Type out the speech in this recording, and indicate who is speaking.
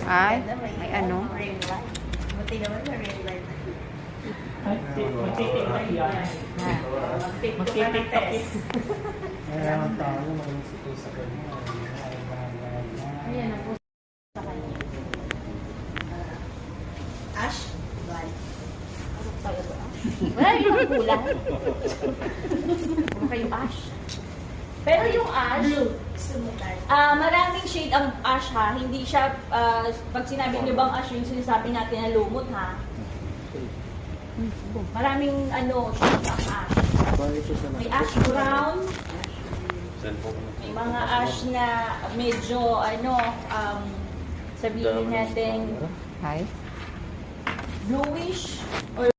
Speaker 1: Ay, may ano?
Speaker 2: Ring light. Buti naman may ring light.
Speaker 3: Magtitiktok yan.
Speaker 2: Magtitiktok yan.
Speaker 3: Kaya ang tao mag-isip sa kanya.
Speaker 2: Ayan ang puso sa kanya. Ash? Bye. Ano tayo ba? Wala yung kulay. Ano kayong ash?
Speaker 4: Pero yung ash,
Speaker 2: Sumutan.
Speaker 4: maraming shade ang ash ha. Hindi siya, pag sinabi niyo bang ash, yung sinasabi natin na lumot ha. Maraming shades ang ash. May ash brown, may mga ash na medyo sabihin natin
Speaker 1: Hi.
Speaker 4: bluish or